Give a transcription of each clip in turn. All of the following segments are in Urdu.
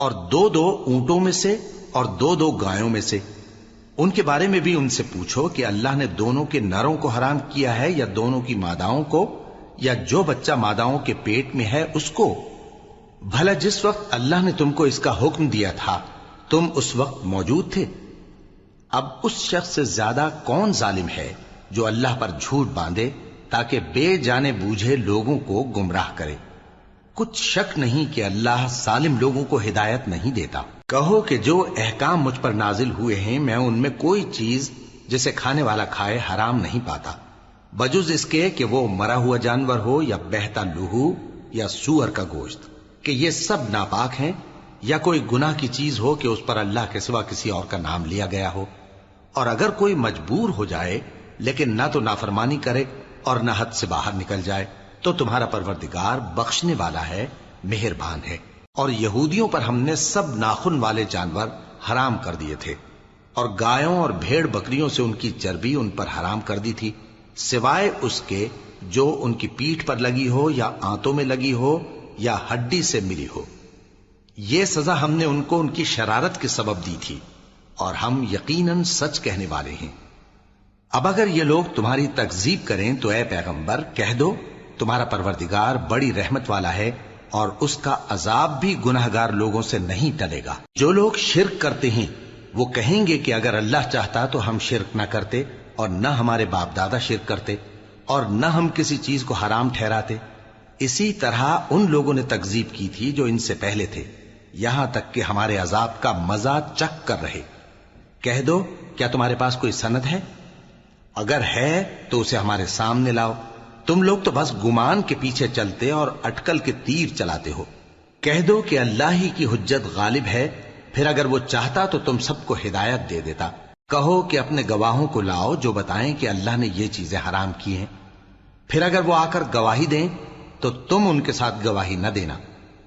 اور دو دو اونٹوں میں سے اور دو دو گایوں میں سے۔ ان کے بارے میں بھی ان سے پوچھو کہ اللہ نے دونوں کے نروں کو حرام کیا ہے یا دونوں کی ماداؤں کو، یا جو بچہ ماداؤں کے پیٹ میں ہے اس کو؟ بھلا جس وقت اللہ نے تم کو اس کا حکم دیا تھا تم اس وقت موجود تھے؟ اب اس شخص سے زیادہ کون ظالم ہے جو اللہ پر جھوٹ باندھے تاکہ بے جانے بوجھے لوگوں کو گمراہ کرے؟ کچھ شک نہیں کہ اللہ ظالم لوگوں کو ہدایت نہیں دیتا۔ کہو کہ جو احکام مجھ پر نازل ہوئے ہیں میں ان میں کوئی چیز جسے کھانے والا کھائے حرام نہیں پاتا، بجز اس کے کہ وہ مرا ہوا جانور ہو یا بہتا لہو یا سور کا گوشت، کہ یہ سب ناپاک ہیں، یا کوئی گناہ کی چیز ہو کہ اس پر اللہ کے سوا کسی اور کا نام لیا گیا ہو۔ اور اگر کوئی مجبور ہو جائے لیکن نہ تو نافرمانی کرے اور نہ حد سے باہر نکل جائے تو تمہارا پروردگار بخشنے والا ہے، مہربان ہے۔ اور یہودیوں پر ہم نے سب ناخن والے جانور حرام کر دیے تھے، اور گایوں اور بھیڑ بکریوں سے ان کی چربی ان پر حرام کر دی تھی، سوائے اس کے جو ان کی پیٹھ پر لگی ہو یا آنتوں میں لگی ہو یا ہڈی سے ملی ہو۔ یہ سزا ہم نے ان کو ان کی شرارت کے سبب دی تھی، اور ہم یقیناً سچ کہنے والے ہیں۔ اب اگر یہ لوگ تمہاری تکذیب کریں تو اے پیغمبر کہہ دو تمہارا پروردگار بڑی رحمت والا ہے، اور اس کا عذاب بھی گناہگار لوگوں سے نہیں ٹلے گا۔ جو لوگ شرک کرتے ہیں وہ کہیں گے کہ اگر اللہ چاہتا تو ہم شرک نہ کرتے، اور نہ ہمارے باپ دادا شرک کرتے، اور نہ ہم کسی چیز کو حرام ٹھہراتے۔ اسی طرح ان لوگوں نے تکذیب کی تھی جو ان سے پہلے تھے، یہاں تک کہ ہمارے عذاب کا مزہ چکھ کر رہے۔ کہہ دو کیا تمہارے پاس کوئی سند ہے؟ اگر ہے تو اسے ہمارے سامنے لاؤ۔ تم لوگ تو بس گمان کے پیچھے چلتے اور اٹکل کے تیر چلاتے ہو۔ کہہ دو کہ اللہ ہی کی حجت غالب ہے، پھر اگر وہ چاہتا تو تم سب کو ہدایت دے دیتا۔ کہو کہ اپنے گواہوں کو لاؤ جو بتائیں کہ اللہ نے یہ چیزیں حرام کی ہیں، پھر اگر وہ آ کر گواہی دیں تو تم ان کے ساتھ گواہی نہ دینا،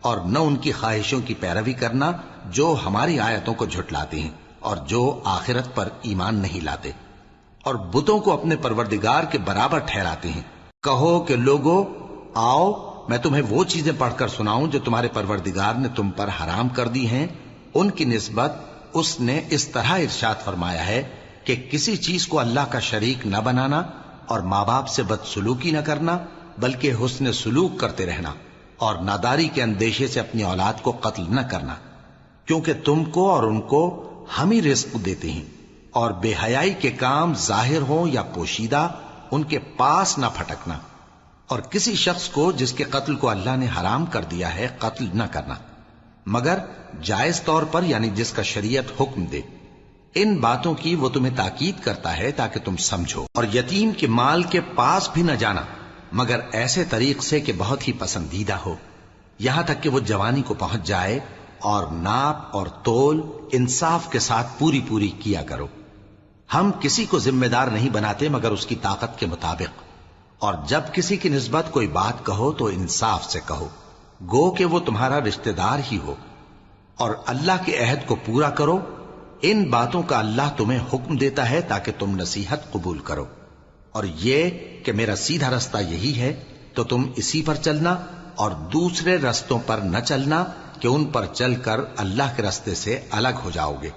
اور نہ ان کی خواہشوں کی پیروی کرنا جو ہماری آیتوں کو جھٹلاتے ہیں اور جو آخرت پر ایمان نہیں لاتے، اور بتوں کو اپنے پروردگار کے برابر ٹھہراتے ہیں۔ کہو کہ لوگو آؤ میں تمہیں وہ چیزیں پڑھ کر سناؤں جو تمہارے پروردگار نے تم پر حرام کر دی ہیں۔ ان کی نسبت اس نے اس طرح ارشاد فرمایا ہے کہ کسی چیز کو اللہ کا شریک نہ بنانا، اور ماں باپ سے بدسلوکی نہ کرنا بلکہ حسن سلوک کرتے رہنا، اور ناداری کے اندیشے سے اپنی اولاد کو قتل نہ کرنا، کیونکہ تم کو اور ان کو ہم ہی رزق دیتے ہیں۔ اور بے حیائی کے کام ظاہر ہوں یا پوشیدہ ان کے پاس نہ پھٹکنا، اور کسی شخص کو جس کے قتل کو اللہ نے حرام کر دیا ہے قتل نہ کرنا، مگر جائز طور پر، یعنی جس کا شریعت حکم دے۔ ان باتوں کی وہ تمہیں تاکید کرتا ہے تاکہ تم سمجھو۔ اور یتیم کے مال کے پاس بھی نہ جانا مگر ایسے طریق سے کہ بہت ہی پسندیدہ ہو، یہاں تک کہ وہ جوانی کو پہنچ جائے، اور ناپ اور تول انصاف کے ساتھ پوری پوری کیا کرو۔ ہم کسی کو ذمہ دار نہیں بناتے مگر اس کی طاقت کے مطابق، اور جب کسی کی نسبت کوئی بات کہو تو انصاف سے کہو، گو کہ وہ تمہارا رشتہ دار ہی ہو، اور اللہ کے عہد کو پورا کرو۔ ان باتوں کا اللہ تمہیں حکم دیتا ہے تاکہ تم نصیحت قبول کرو، اور یہ کہ میرا سیدھا رستہ یہی ہے تو تم اسی پر چلنا، اور دوسرے رستوں پر نہ چلنا کہ ان پر چل کر اللہ کے رستے سے الگ ہو جاؤ گے۔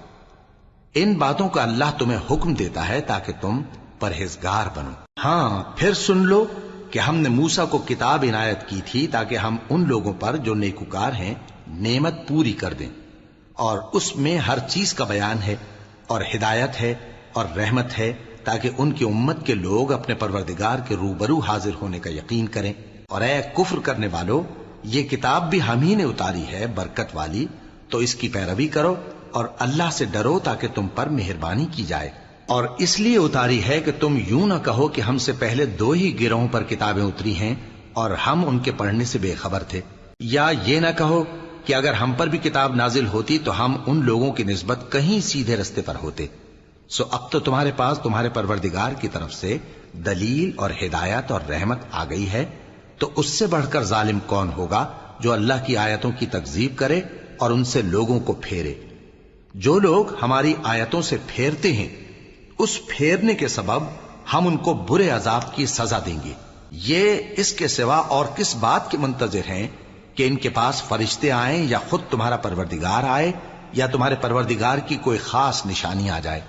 ان باتوں کا اللہ تمہیں حکم دیتا ہے تاکہ تم پرہیزگار بنو۔ ہاں پھر سن لو کہ ہم نے موسیٰ کو کتاب عنایت کی تھی تاکہ ہم ان لوگوں پر جو نیکوکار ہیں نعمت پوری کر دیں، اور اس میں ہر چیز کا بیان ہے، اور ہدایت ہے اور رحمت ہے، تاکہ ان کی امت کے لوگ اپنے پروردگار کے روبرو حاضر ہونے کا یقین کریں۔ اور اے کفر کرنے والو، یہ کتاب بھی ہم ہی نے اتاری ہے برکت والی، تو اس کی پیروی کرو اور اللہ سے ڈرو تاکہ تم پر مہربانی کی جائے۔ اور اس لیے اتاری ہے کہ تم یوں نہ کہو کہ ہم سے پہلے دو ہی گروہوں پر کتابیں اتری ہیں اور ہم ان کے پڑھنے سے بے خبر تھے، یا یہ نہ کہو کہ اگر ہم پر بھی کتاب نازل ہوتی تو ہم ان لوگوں کی نسبت کہیں سیدھے رستے پر ہوتے۔ سو اب تو تمہارے پاس تمہارے پروردگار کی طرف سے دلیل اور ہدایت اور رحمت آ گئی ہے، تو اس سے بڑھ کر ظالم کون ہوگا جو اللہ کی آیتوں کی تکذیب کرے اور ان سے لوگوں کو پھیرے۔ جو لوگ ہماری آیتوں سے پھیرتے ہیں اس پھیرنے کے سبب ہم ان کو برے عذاب کی سزا دیں گے۔ یہ اس کے سوا اور کس بات کے منتظر ہیں کہ ان کے پاس فرشتے آئیں یا خود تمہارا پروردگار آئے یا تمہارے پروردگار کی کوئی خاص نشانی آ جائے۔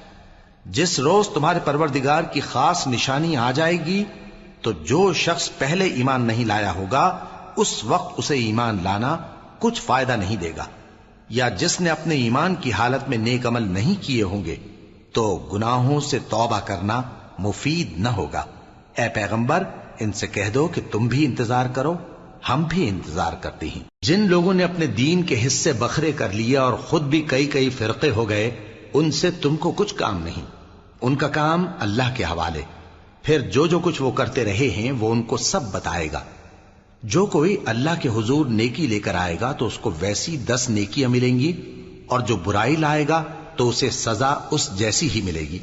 جس روز تمہارے پروردگار کی خاص نشانی آ جائے گی تو جو شخص پہلے ایمان نہیں لایا ہوگا اس وقت اسے ایمان لانا کچھ فائدہ نہیں دے گا، یا جس نے اپنے ایمان کی حالت میں نیک عمل نہیں کیے ہوں گے تو گناہوں سے توبہ کرنا مفید نہ ہوگا۔ اے پیغمبر ان سے کہہ دو کہ تم بھی انتظار کرو، ہم بھی انتظار کرتے ہیں۔ جن لوگوں نے اپنے دین کے حصے بکھرے کر لیے اور خود بھی کئی کئی فرقے ہو گئے، ان سے تم کو کچھ کام نہیں، ان کا کام اللہ کے حوالے۔ پھر جو کچھ وہ کرتے رہے ہیں وہ ان کو سب بتائے گا۔ جو کوئی اللہ کے حضور نیکی لے کر آئے گا تو اس کو ویسی 10 نیکیاں ملیں گی، اور جو برائی لائے گا تو اسے سزا اس جیسی ہی ملے گی،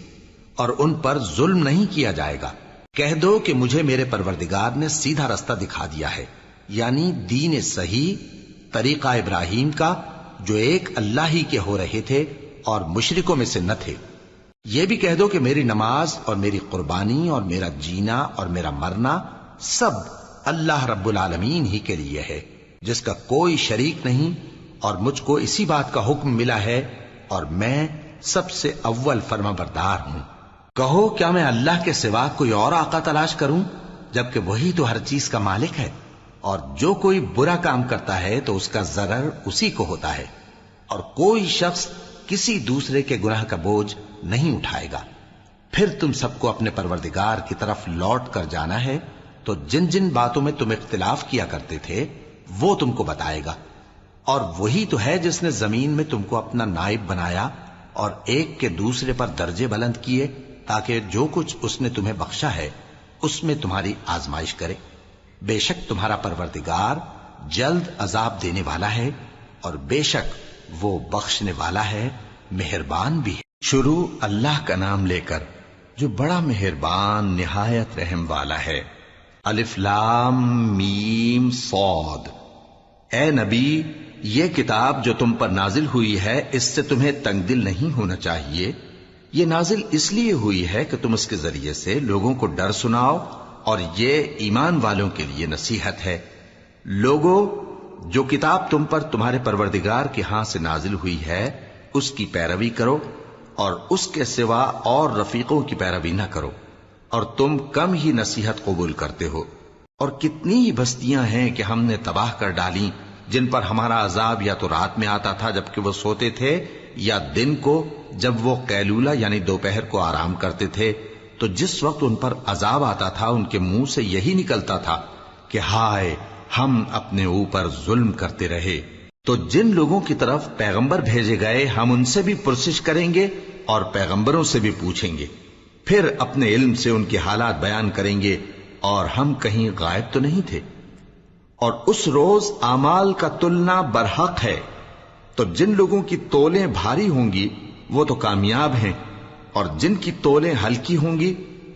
اور ان پر ظلم نہیں کیا جائے گا۔ کہہ دو کہ مجھے میرے پروردگار نے سیدھا رستہ دکھا دیا ہے، یعنی دین صحیح، طریقہ ابراہیم کا، جو ایک اللہ ہی کے ہو رہے تھے اور مشرکوں میں سے نہ تھے۔ یہ بھی کہہ دو کہ میری نماز اور میری قربانی اور میرا جینا اور میرا مرنا سب اللہ رب العالمین ہی کے لیے ہے، جس کا کوئی شریک نہیں، اور مجھ کو اسی بات کا حکم ملا ہے اور میں سب سے اول فرما بردار ہوں۔ کہو کیا میں اللہ کے سوا کوئی اور آقا تلاش کروں جبکہ وہی تو ہر چیز کا مالک ہے، اور جو کوئی برا کام کرتا ہے تو اس کا ضرر اسی کو ہوتا ہے، اور کوئی شخص کسی دوسرے کے گناہ کا بوجھ نہیں اٹھائے گا۔ پھر تم سب کو اپنے پروردگار کی طرف لوٹ کر جانا ہے، تو جن جن باتوں میں تم اختلاف کیا کرتے تھے وہ تم کو بتائے گا، اور وہی تو ہے جس نے زمین میں تم کو اپنا نائب بنایا اور ایک کے دوسرے پر درجے بلند کیے، تاکہ جو کچھ اس نے تمہیں بخشا ہے اس میں تمہاری آزمائش کرے۔ بے شک تمہارا پروردگار جلد عذاب دینے والا ہے، اور بے شک وہ بخشنے والا ہے، مہربان بھی ہے۔ شروع اللہ کا نام لے کر جو بڑا مہربان نہایت رحم والا ہے۔ الف لام میم صاد۔ اے نبی، یہ کتاب جو تم پر نازل ہوئی ہے اس سے تمہیں تنگ دل نہیں ہونا چاہیے۔ یہ نازل اس لیے ہوئی ہے کہ تم اس کے ذریعے سے لوگوں کو ڈر سناؤ، اور یہ ایمان والوں کے لیے نصیحت ہے۔ لوگوں، جو کتاب تم پر تمہارے پروردگار کے ہاں سے نازل ہوئی ہے اس کی پیروی کرو، اور اس کے سوا اور رفیقوں کی پیروی نہ کرو، اور تم کم ہی نصیحت قبول کرتے ہو۔ اور کتنی ہی بستیاں ہیں کہ ہم نے تباہ کر ڈالیں جن پر ہمارا عذاب یا تو رات میں آتا تھا جبکہ وہ سوتے تھے، یا دن کو جب وہ قیلولہ یعنی دوپہر کو آرام کرتے تھے، تو جس وقت ان پر عذاب آتا تھا ان کے منہ سے یہی نکلتا تھا کہ ہائے ہم اپنے اوپر ظلم کرتے رہے۔ تو جن لوگوں کی طرف پیغمبر بھیجے گئے ہم ان سے بھی پرسش کریں گے اور پیغمبروں سے بھی پوچھیں گے، پھر اپنے علم سے ان کے حالات بیان کریں گے، اور ہم کہیں غائب تو نہیں تھے۔ اور اس روز اعمال کا تلنا برحق ہے، تو جن لوگوں کی تولیں بھاری ہوں گی وہ تو کامیاب ہیں، اور جن کی تولیں ہلکی ہوں گی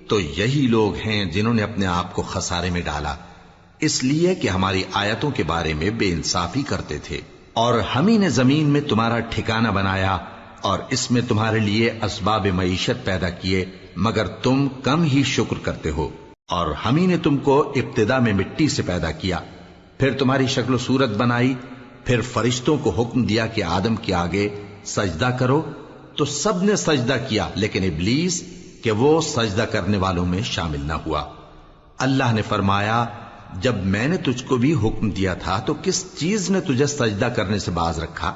تو یہی لوگ ہیں جنہوں نے اپنے آپ کو خسارے میں ڈالا، اس لیے کہ ہماری آیتوں کے بارے میں بے انصافی کرتے تھے۔ اور ہم ہی نے زمین میں تمہارا ٹھکانہ بنایا اور اس میں تمہارے لیے اسباب معیشت پیدا کیے، مگر تم کم ہی شکر کرتے ہو۔ اور ہم ہی نے تم کو ابتدا میں مٹی سے پیدا کیا، پھر تمہاری شکل و صورت بنائی، پھر فرشتوں کو حکم دیا کہ آدم کے آگے سجدہ کرو، تو سب نے سجدہ کیا لیکن ابلیس کہ وہ سجدہ کرنے والوں میں شامل نہ ہوا۔ اللہ نے فرمایا، جب میں نے تجھ کو بھی حکم دیا تھا تو کس چیز نے تجھے سجدہ کرنے سے باز رکھا؟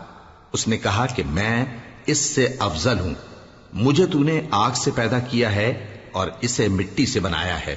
اس نے کہا کہ میں اس سے افضل ہوں، مجھے تو نے آگ سے پیدا کیا ہے اور اسے مٹی سے بنایا ہے۔